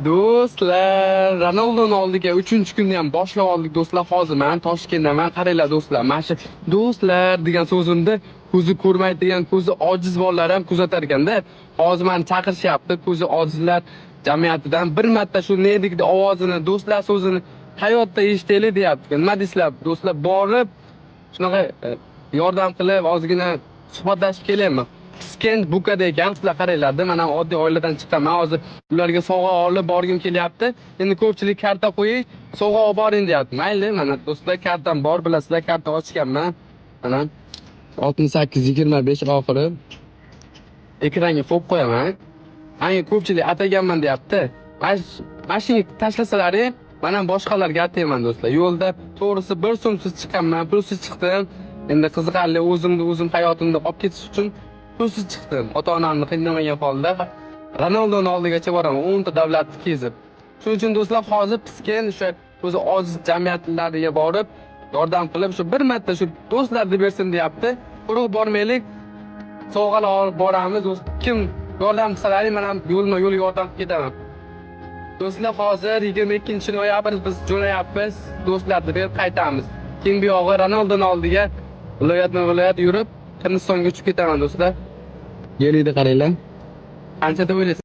Do'stlar, Ronaldoning oldiga 3-kunni ham boshlab oldik do'stlar. Hozir men Toshkentdaman. Qaranglar do'stlar, mana shu do'stlar degan so'zimni ko'zi ko'rmaydigan, ko'zi ojiz bolalar ham kuzatar ekanda. Hozir meni chaqirishyapti, ko'zi ojizlar jamiyatidan bir marta shu nedigdi ovozini, do'stlar so'zini hayotda eshitaylik deyapti. Nima deysizlar do'stlar? Borib shunaqa yordam qilib, ozgina suhbatlashib kelaymi? Piskent Bukada ekan, sizlar qaranglarda, men ham oddiy oiladan chiqqanman. Hozir ularga sovg'a olib borgim kelyapti. Endi ko'pchilik karta qo'ying, sovg'a olib boring deyapti. Mayli, mana do'stlar kartam bor, bilasizlar, karta ochganman. Mana 6825 oxiri. Ekranga qo'yib qo'yaman. Menga ko'pchilik ataganman deyapti. Mashina tashlasalaring, men ham boshqalarga atayman do'stlar. Yo'lda to'g'risi bir so'msiz chiqqanman, pulsiz chiqdim. Endi qiziqarli o'zim hayotimni olib ketish uchun pulsiz chiqdim. Ota-onamni qiynamagan holda Ronaldoning oldigacha boraman, 10 ta davlatni kezib. Shuning uchun do'stlar, hozir Piskent o'sha o'zi ojiz jamiyatlariga borib, yordam qilib, shu bir marta shu do'stlar deb bersin deyapti. Quruq bormaylik, sovg'alar olib boramiz. Kim yordam qilsalaring, men ham yo'lma yo'l yordam qilib ketaman. Do'stlar, hozir 22-noyabr biz jo'nayapmiz. Do'stlarni berib qaytamiz. Keyin bu yog'i Ronaldoning oldiga viloyat yurib, Hindistonga uchib ketaman do'stlar. Yerlikni qaranglar. Qancha deb o'ylaysiz?